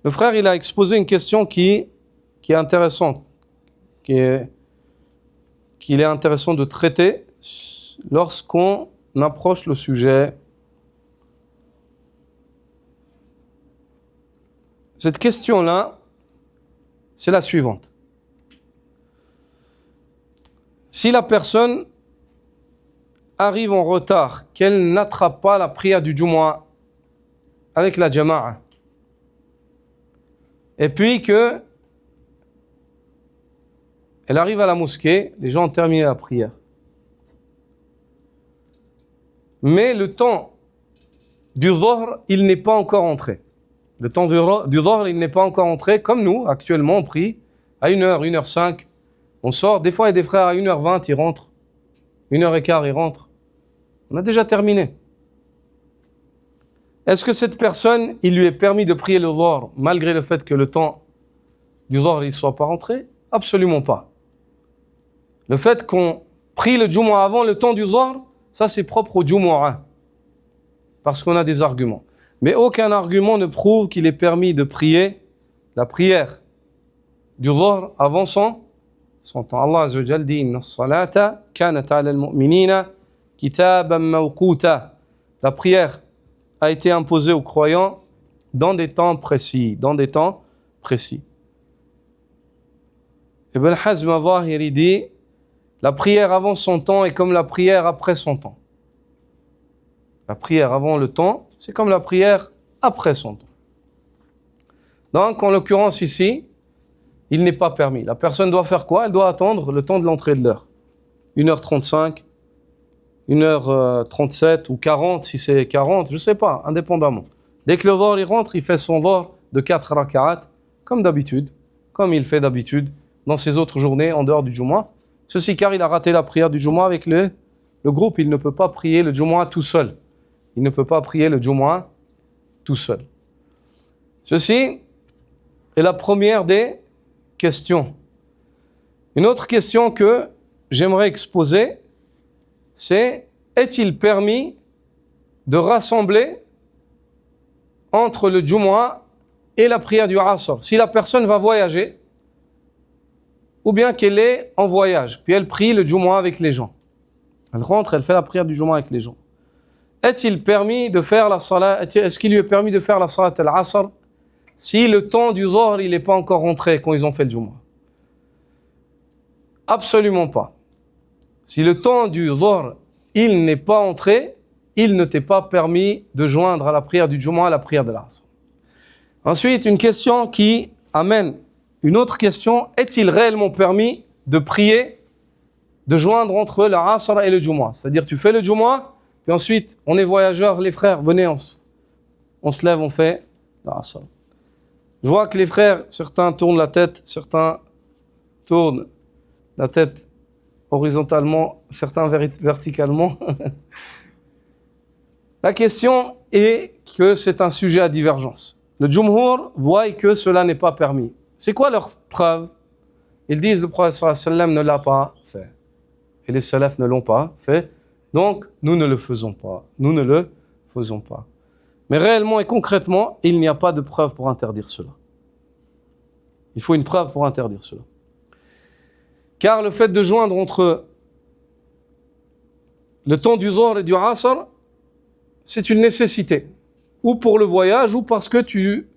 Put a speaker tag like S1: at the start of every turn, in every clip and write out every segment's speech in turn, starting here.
S1: Le frère, il a exposé une question qui est intéressante, qu'il est intéressant de traiter lorsqu'on approche le sujet. Cette question-là, c'est la suivante. Si la personne arrive en retard, qu'elle n'attrape pas la prière du Jumu'ah avec la Jama'a, et puis que elle arrive à la mosquée, les gens ont terminé la prière. Mais le temps du Dhuhr, il n'est pas encore entré. Le temps du Dhuhr, il n'est pas encore entré. Comme nous, actuellement, on prie à 1h, 1h05. On sort. Des fois, il y a des frères à 1h20, ils rentrent. 1h15, ils rentrent. On a déjà terminé. Est-ce que cette personne, il lui est permis de prier le Dhuhr malgré le fait que le temps du Dhuhr ne soit pas rentré? Absolument pas. Le fait qu'on prie le Jumu'ah avant le temps du Dhuhr, ça c'est propre au Jumu'ah. Parce qu'on a des arguments. Mais aucun argument ne prouve qu'il est permis de prier la prière du Dhuhr avant son temps. Allah Azza wa Jalla dit Inna as-salata kanat 'ala al-mu'minina kitaban mawquta. La prière a été imposée aux croyants dans des temps précis. Ibn Hazm al-Zahiri dit la prière avant son temps est comme la prière après son temps. La prière avant le temps, c'est comme la prière après son temps. Donc, en l'occurrence ici, il n'est pas permis. La personne doit faire quoi? Elle doit attendre le temps de l'entrée de l'heure. 1h35, 1h37 ou 40, si c'est 40, je ne sais pas, indépendamment. Dès que le Dhuhr il rentre, il fait son Dhuhr de 4 raka'at, comme d'habitude, comme il fait d'habitude dans ses autres journées en dehors du Jumu'ah. Ceci car il a raté la prière du Jumu'ah avec le groupe. Il ne peut pas prier le Jumu'ah tout seul. Ceci est la première des questions. Une autre question que j'aimerais exposer, c'est est-il permis de rassembler entre le Jumu'ah et la prière du Asr? Si la personne va voyager, ou bien qu'elle est en voyage, puis elle prie le Jumu'ah avec les gens. Elle rentre, elle fait la prière du Jumu'ah avec les gens. Est-il permis de faire la salat, est-ce qu'il lui est permis de faire la salat al-Asr si le temps du Dhuhr il n'est pas encore rentré quand ils ont fait le Jumu'ah? Absolument pas. Si le temps du Dhuhr il n'est pas entré, il ne t'est pas permis de joindre à la prière du Jumu'ah à la prière de l'Asr. Ensuite, une question qui amène une autre question, est-il réellement permis de prier, de joindre entre l'Asr et le Jumu'ah? C'est-à-dire tu fais le Jumu'ah, puis ensuite on est voyageurs, les frères, venez, on se lève, on fait l'Asr. Je vois que les frères, certains tournent la tête, certains tournent la tête horizontalement, certains verticalement. La question est que c'est un sujet à divergence. Le Jumhur voit que cela n'est pas permis. C'est quoi leur preuve? Ils disent le prophète sallallahu alayhi wa sallam ne l'a pas fait. Et les salafs ne l'ont pas fait. Donc, nous ne le faisons pas. Mais réellement et concrètement, il n'y a pas de preuve pour interdire cela. Il faut une preuve pour interdire cela. Car le fait de joindre entre le temps du Dhuhr et du Asr, c'est une nécessité. Ou pour le voyage, ou parce que tu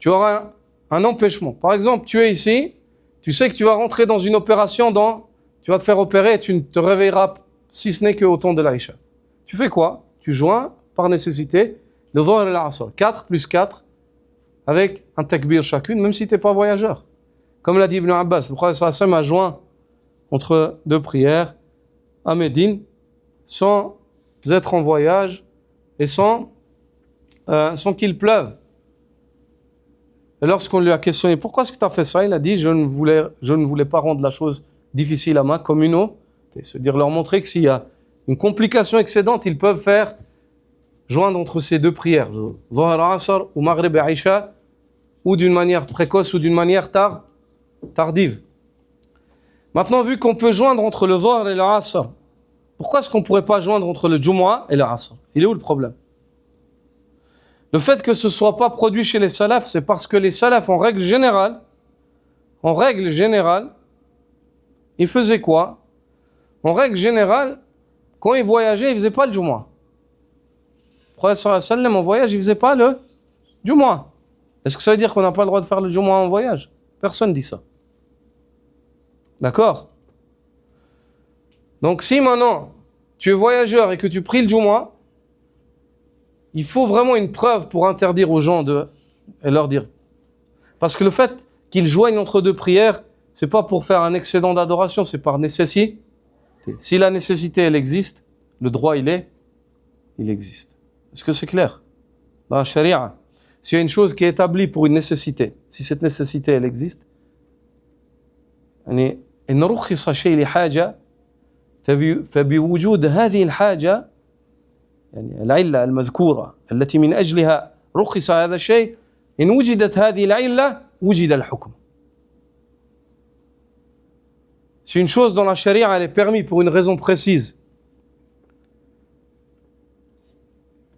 S1: auras un empêchement. Par exemple, tu es ici, tu sais que tu vas rentrer dans une opération, tu vas te faire opérer et tu ne te réveilleras si ce n'est qu'au temps de l'Aïcha. Tu fais quoi? Tu joins, par nécessité, le Dhuhr et l'Asr. 4 plus 4, avec un takbir chacune, même si tu n'es pas voyageur. Comme l'a dit Ibn Abbas, le prophète sallallahu alayhi wa sallam a joint entre deux prières à Médine, sans être en voyage et sans qu'il pleuve. Et lorsqu'on lui a questionné pourquoi est-ce que tu as fait ça, il a dit je ne voulais pas rendre la chose difficile à ma communauté, c'est-à-dire leur montrer que s'il y a une complication excédente, ils peuvent faire joindre entre ces deux prières, Dhuhr Asr ou Maghrib et Isha, ou d'une manière précoce ou d'une manière tardive. Maintenant, vu qu'on peut joindre entre le Dhuhr et le Asr, pourquoi est-ce qu'on ne pourrait pas joindre entre le Jumu'ah et le Asr? Il est où le problème? Le fait que ce ne soit pas produit chez les salafs, c'est parce que les salafs, en règle générale, ils faisaient quoi? En règle générale, quand ils voyageaient, ils ne faisaient pas le Jumu'ah. Le prophète sallallahu alayhi wa sallam, en voyage, il ne faisait pas le Jumu'ah. Est-ce que ça veut dire qu'on n'a pas le droit de faire le Jumu'ah en voyage? Personne ne dit ça. D'accord? Donc si maintenant, tu es voyageur et que tu pries le Jumu'ah, il faut vraiment une preuve pour interdire aux gens et leur dire. Parce que le fait qu'ils joignent entre deux prières, c'est pas pour faire un excédent d'adoration, c'est par nécessité. Si la nécessité, elle existe, le droit, il existe. Est-ce que c'est clair? Dans la charia, s'il y a une chose qui est établie pour une nécessité, si cette nécessité, elle existe, يعني إن رخص شيء لحاجة فبوجود هذه الحاجة يعني العلة المذكورة التي من أجلها رخص هذا الشيء إن وجدت هذه العلة وجد الحكم. Si une chose dans la charia elle est permise pour une raison précise,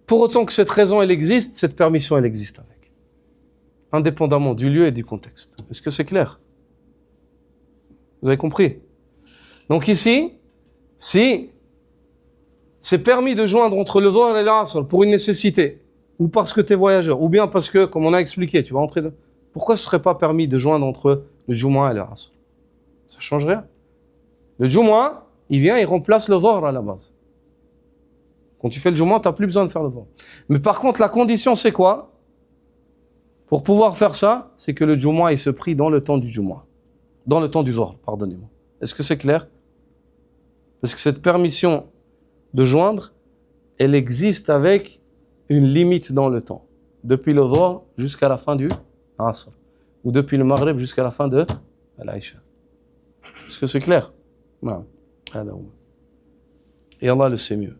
S1: pour autant que cette raison elle existe, cette permission elle existe avec, indépendamment du lieu et du contexte. Est-ce que c'est clair? Vous avez compris? Donc ici, si c'est permis de joindre entre le Dhuhr et l'Asr pour une nécessité, ou parce que tu es voyageur, ou bien parce que, comme on a expliqué, tu vas entrer dans... Pourquoi ce ne serait pas permis de joindre entre le Jumu'ah et l'Asr? Ça ne change rien. Le Jumu'ah, il vient, il remplace le Dhuhr à la base. Quand tu fais le Jumu'ah, tu n'as plus besoin de faire le Dhuhr. Mais par contre, la condition, c'est quoi? Pour pouvoir faire ça, c'est que le Jumu'ah, il se prie dans le temps du Jumu'ah. Dans le temps du Dhuhr, pardonnez-moi. Est-ce que c'est clair? Parce que cette permission de joindre, elle existe avec une limite dans le temps. Depuis le Dhuhr jusqu'à la fin du Asr. Ou depuis le Maghrib jusqu'à la fin de l'Aïcha. Est-ce que c'est clair? Non. Et Allah le sait mieux.